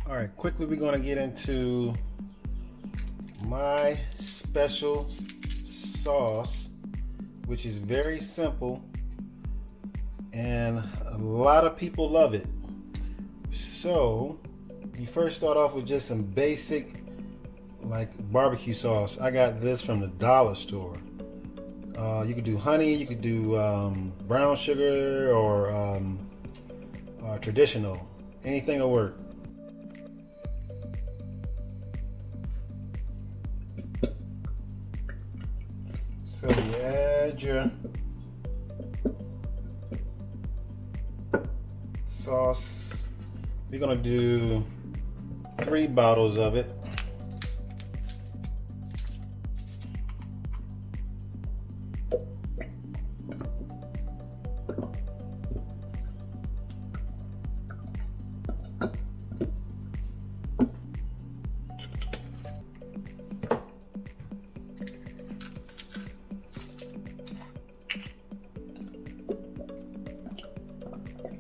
All right, quickly we're going to get into my special sauce, which is very simple and a lot of people love it. So you first start off with just some basic like barbecue sauce. I got this from the dollar store. You could do honey, you could do brown sugar, or traditional. Anything will work. So you add your sauce. We're gonna do 3 bottles of it.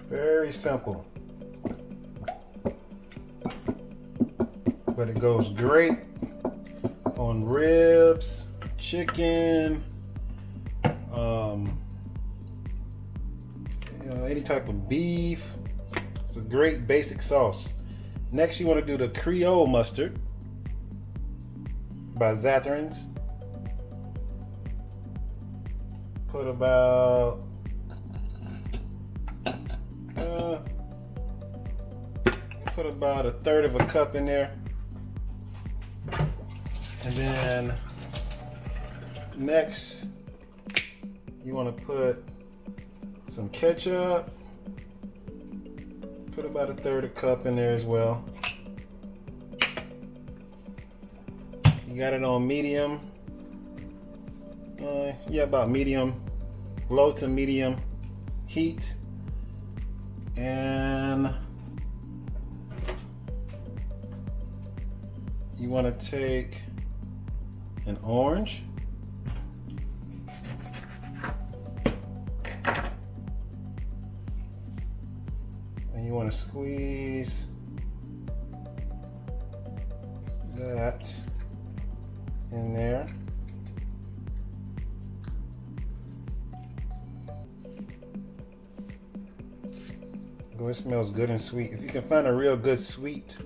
Very simple, but it goes great on ribs, chicken, any type of beef. It's a great basic sauce. Next, you want to do the Creole mustard by Zatarain's. Put about put about 1/3 of a cup in there. And then next you want to put some ketchup. Put about 1/3 a cup in there as well. You got it on medium. Yeah, about medium, low to medium heat. And you want to take an orange, and you want to squeeze that in there. Oh, it smells good and sweet. If you can find a real good sweet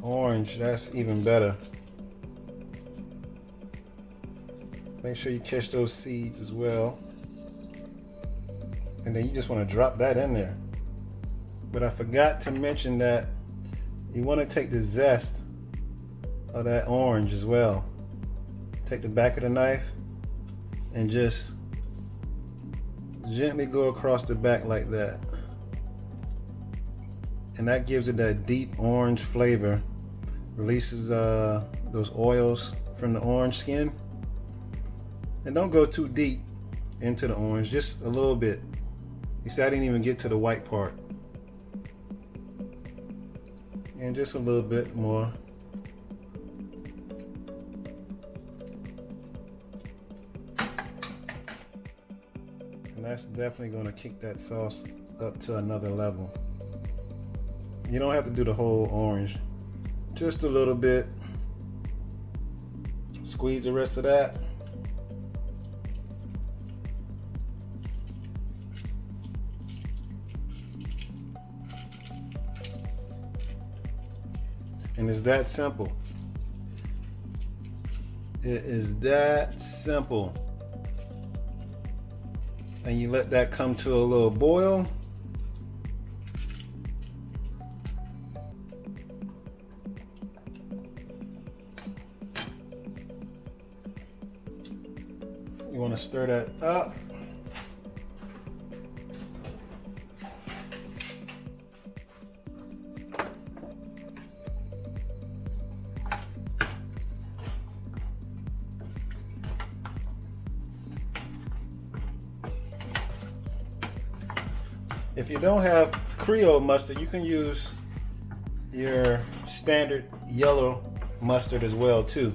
orange, that's even better. Make sure you catch those seeds as well. And then you just want to drop that in there. But I forgot to mention that you want to take the zest of that orange as well. Take the back of the knife and just gently go across the back like that. And that gives it that deep orange flavor. Releases those oils from the orange skin. And don't go too deep into the orange, just a little bit. You see, I didn't even get to the white part. And just a little bit more. And that's definitely going to kick that sauce up to another level. You don't have to do the whole orange, just a little bit. Squeeze the rest of that. And it's that simple. It is that simple. And you let that come to a little boil. You want to stir that up. If you don't have Creole mustard, you can use your standard yellow mustard as well too.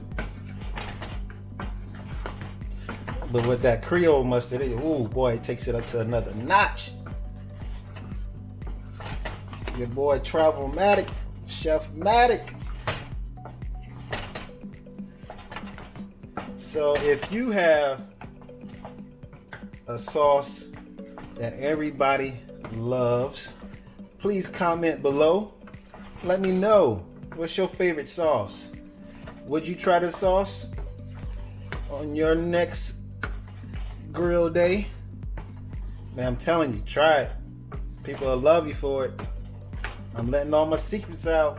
But with that Creole mustard, oh boy, it takes it up to another notch. Your boy Travel-matic, Chef-matic. So if you have a sauce that everybody loves, please comment below. Let me know, what's your favorite sauce? Would you try this sauce on your next grill day? Man, I'm telling you, try it. People will love you for it. I'm letting all my secrets out.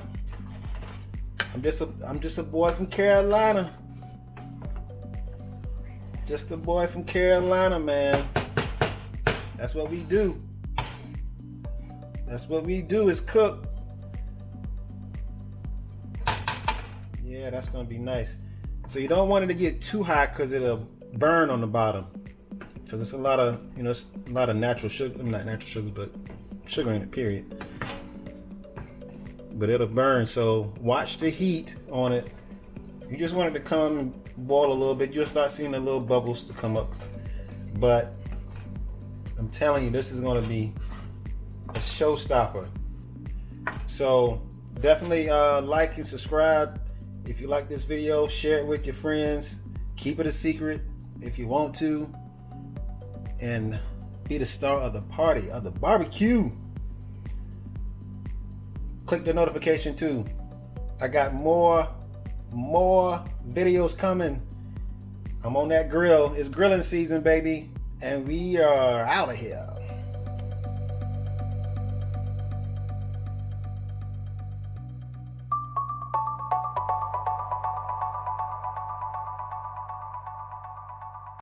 I'm just a boy from Carolina. Just a boy from Carolina, man. That's what we do. That's what we do, is cook. Yeah, that's gonna be nice. So you don't want it to get too hot because it'll burn on the bottom. Because it's a lot of, you know, it's a lot of natural sugar, not natural sugar, but sugar in it, period. But it'll burn, so watch the heat on it. You just want it to come and boil a little bit. You'll start seeing the little bubbles to come up. But I'm telling you, this is going to be a showstopper. So definitely like and subscribe if you like this video. Share it with your friends. Keep it a secret if you want to. And be the star of the party, of the barbecue. Click the notification too. I got more videos coming. I'm on that grill. It's grilling season, baby. And we are out of here.